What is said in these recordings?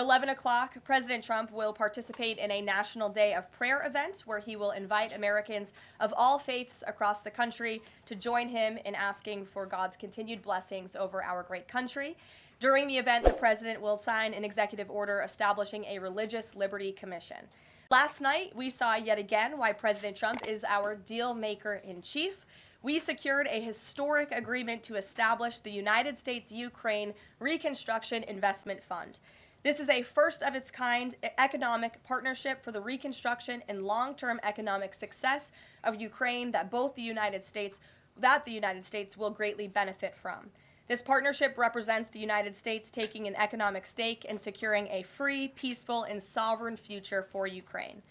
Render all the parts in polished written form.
11 o'clock, President Trump will participate in a National Day of Prayer event where he will invite Americans of all faiths across the country to join him in asking for God's continued blessings over our great country. During the event, the president will sign an executive order establishing a Religious Liberty Commission. Last night, we saw yet again why President Trump is our deal maker in chief. We secured a historic agreement to establish the United States-Ukraine Reconstruction Investment Fund. This is a first-of-its-kind economic partnership for the reconstruction and long-term economic success of Ukraine that the United States will greatly benefit from. This partnership represents the United States taking an economic stake in securing a free, peaceful, and sovereign future for Ukraine.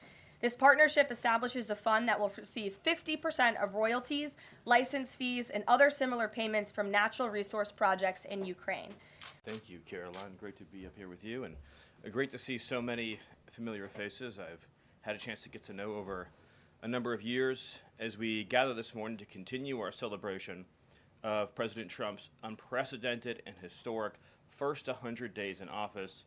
This partnership establishes a fund that will receive 50% of royalties, license fees, and other similar payments from natural resource projects in Ukraine. Thank you, Caroline. Great to be up here with you, and great to see so many familiar faces I've had a chance to get to know over a number of years as we gather this morning to continue our celebration of President Trump's unprecedented and historic first 100 days in office,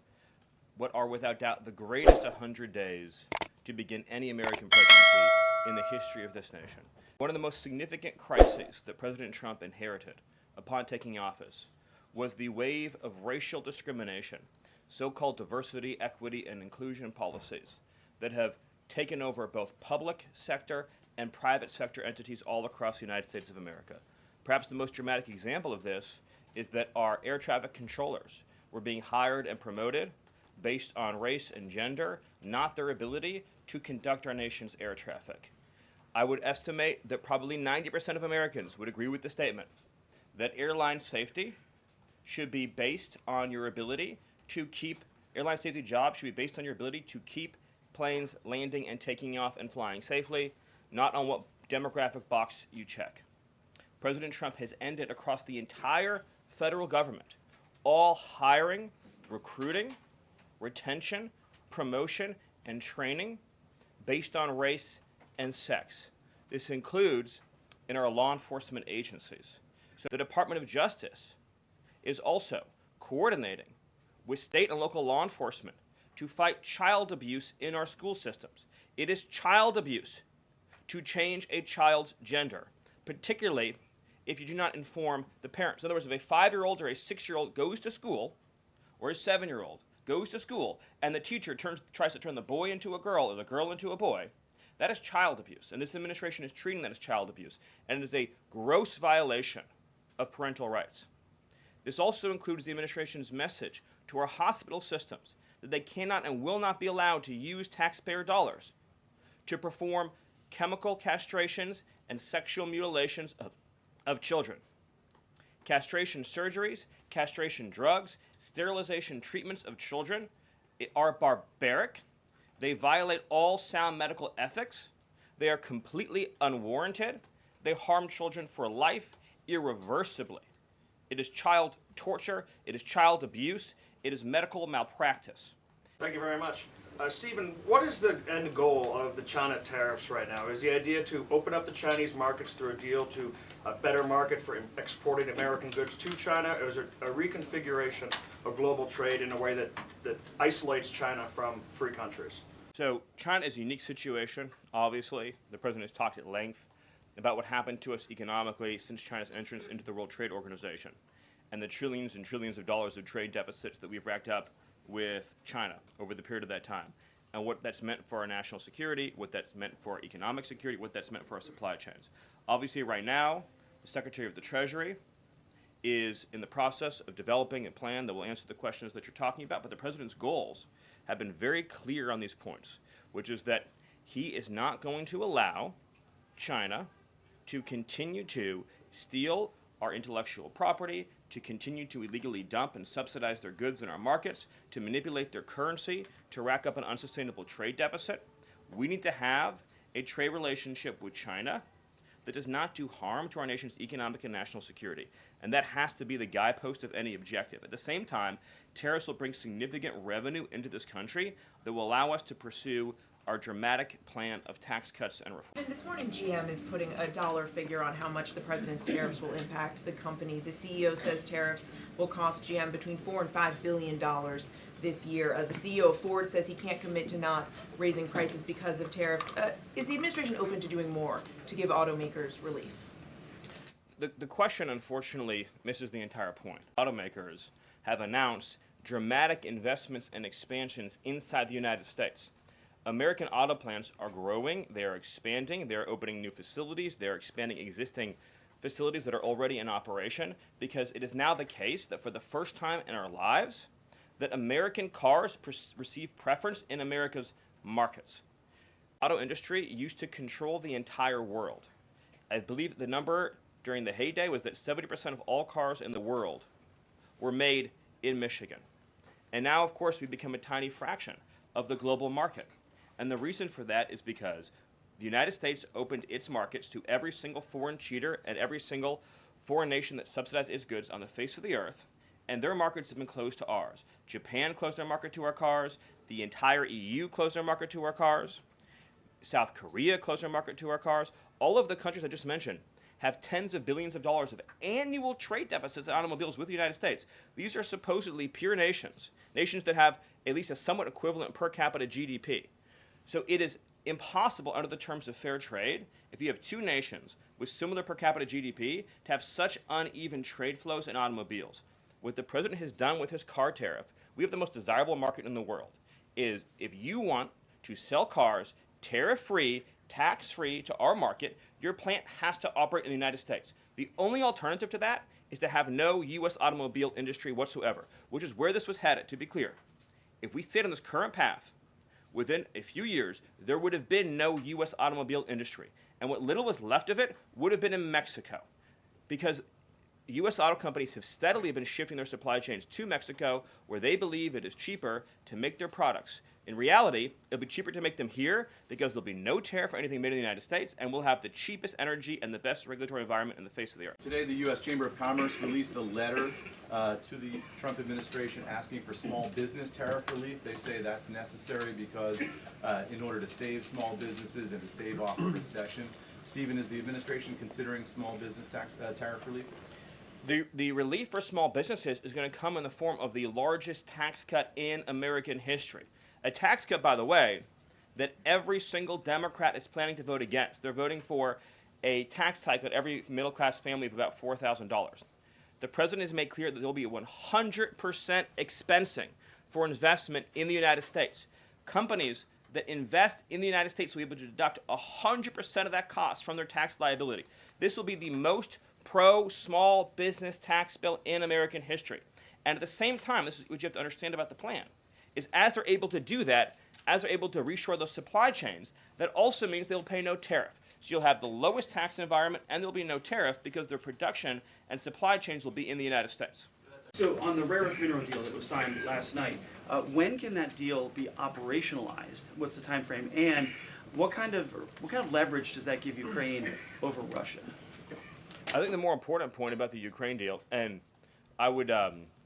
what are without doubt the greatest 100 days to begin any American presidency in the history of this nation. One of the most significant crises that President Trump inherited upon taking office was the wave of racial discrimination, so-called diversity, equity, and inclusion policies that have taken over both public sector and private sector entities all across the United States of America. Perhaps the most dramatic example of this is that our air traffic controllers were being hired and promoted based on race and gender, not their ability to conduct our nation's air traffic. I would estimate that probably 90% of Americans would agree with the statement that airline safety should be based on your ability to keep, airline safety jobs should be based on your ability to keep planes landing and taking off and flying safely, not on what demographic box you check. President Trump has ended across the entire federal government all hiring, recruiting, retention, promotion, and training based on race and sex. This includes in our law enforcement agencies. So the Department of Justice is also coordinating with state and local law enforcement to fight child abuse in our school systems. It is child abuse to change a child's gender, particularly if you do not inform the parents. In other words, if a 5-year-old or a 6-year-old goes to school, or a 7-year-old goes to school, and the teacher tries to turn the boy into a girl or the girl into a boy, that is child abuse. And this administration is treating that as child abuse. And it is a gross violation of parental rights. This also includes the administration's message to our hospital systems that they cannot and will not be allowed to use taxpayer dollars to perform chemical castrations and sexual mutilations of children. Castration surgeries, castration drugs, sterilization treatments of children are barbaric. They violate all sound medical ethics. They are completely unwarranted. They harm children for life, irreversibly. It is child torture. It is child abuse. It is medical malpractice. Thank you very much. Stephen, what is the end goal of the China tariffs right now? Is the idea to open up the Chinese markets through a deal to a better market for exporting American goods to China, or is it a reconfiguration of global trade in a way that isolates China from free countries? So China is a unique situation, obviously. The president has talked at length about what happened to us economically since China's entrance into the World Trade Organization and the trillions and trillions of dollars of trade deficits that we've racked up with China over the period of that time, and what that's meant for our national security, what that's meant for economic security, what that's meant for our supply chains. Obviously, right now, the Secretary of the Treasury is in the process of developing a plan that will answer the questions that you're talking about, but the president's goals have been very clear on these points, which is that he is not going to allow China to continue to steal our intellectual property, to continue to illegally dump and subsidize their goods in our markets, to manipulate their currency, to rack up an unsustainable trade deficit. We need to have a trade relationship with China that does not do harm to our nation's economic and national security. And that has to be the guidepost of any objective. At the same time, tariffs will bring significant revenue into this country that will allow us to pursue our dramatic plan of tax cuts and reform. This morning, GM is putting a dollar figure on how much the president's tariffs will impact the company. The CEO says tariffs will cost GM between $4 and $5 billion this year. The CEO of Ford says he can't commit to not raising prices because of tariffs. Is the administration open to doing more to give automakers relief? The question, unfortunately, misses the entire point. Automakers have announced dramatic investments and expansions inside the United States. American auto plants are growing, they are expanding, they're opening new facilities, they're expanding existing facilities that are already in operation, because it is now the case that for the first time in our lives, that American cars receive preference in America's markets. Auto industry used to control the entire world. I believe the number during the heyday was that 70% of all cars in the world were made in Michigan. And now, of course, we've become a tiny fraction of the global market. And the reason for that is because the United States opened its markets to every single foreign cheater and every single foreign nation that subsidized its goods on the face of the earth, and their markets have been closed to ours. Japan closed their market to our cars. The entire EU closed their market to our cars. South Korea closed their market to our cars. All of the countries I just mentioned have tens of billions of dollars of annual trade deficits in automobiles with the United States. These are supposedly pure nations, nations that have at least a somewhat equivalent per capita GDP. So it is impossible under the terms of fair trade, if you have two nations with similar per capita GDP, to have such uneven trade flows in automobiles. What the president has done with his car tariff, we have the most desirable market in the world, is if you want to sell cars tariff-free, tax-free to our market, your plant has to operate in the United States. The only alternative to that is to have no U.S. automobile industry whatsoever, which is where this was headed, to be clear. If we stayed on this current path, within a few years, there would have been no U.S. automobile industry. And what little was left of it would have been in Mexico. Because U.S. auto companies have steadily been shifting their supply chains to Mexico, where they believe it is cheaper to make their products. In reality, it'll be cheaper to make them here because there'll be no tariff for anything made in the United States, and we'll have the cheapest energy and the best regulatory environment in the face of the earth. Today, the U.S. Chamber of Commerce released a letter to the Trump administration asking for small business tariff relief. They say that's necessary because in order to save small businesses and to stave off a recession. Stephen, is the administration considering small business tariff relief? The relief for small businesses is going to come in the form of the largest tax cut in American history. A tax cut, by the way, that every single Democrat is planning to vote against. They're voting for a tax hike on every middle-class family of about $4,000. The president has made clear that there will be 100% expensing for investment in the United States. Companies that invest in the United States will be able to deduct 100% of that cost from their tax liability. This will be the most pro-small business tax bill in American history. And at the same time, this is what you have to understand about the plan, is as they're able to do that, as they're able to reshore those supply chains, that also means they'll pay no tariff. So you'll have the lowest tax environment and there'll be no tariff because their production and supply chains will be in the United States. So on the rare earth mineral deal that was signed last night, when can that deal be operationalized? What's the time frame? And what kind of leverage does that give Ukraine over Russia? I think the more important point about the Ukraine deal, and I would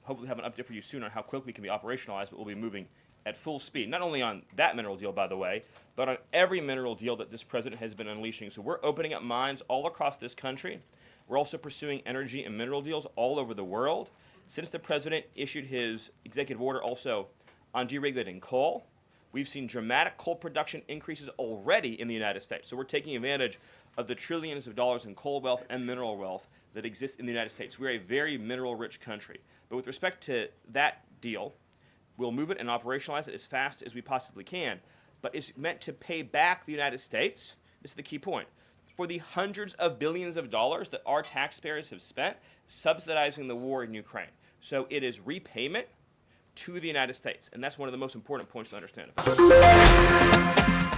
hopefully have an update for you soon on how quickly it can be operationalized, but we'll be moving at full speed, not only on that mineral deal, by the way, but on every mineral deal that this president has been unleashing. So we're opening up mines all across this country. We're also pursuing energy and mineral deals all over the world. Since the president issued his executive order also on deregulating coal, we've seen dramatic coal production increases already in the United States. So we're taking advantage of the trillions of dollars in coal wealth and mineral wealth that exists in the United States. We're a very mineral-rich country. But with respect to that deal, we'll move it and operationalize it as fast as we possibly can. But it's meant to pay back the United States, this is the key point, for the hundreds of billions of dollars that our taxpayers have spent subsidizing the war in Ukraine. So it is repayment to the United States, and that's one of the most important points to understand about it.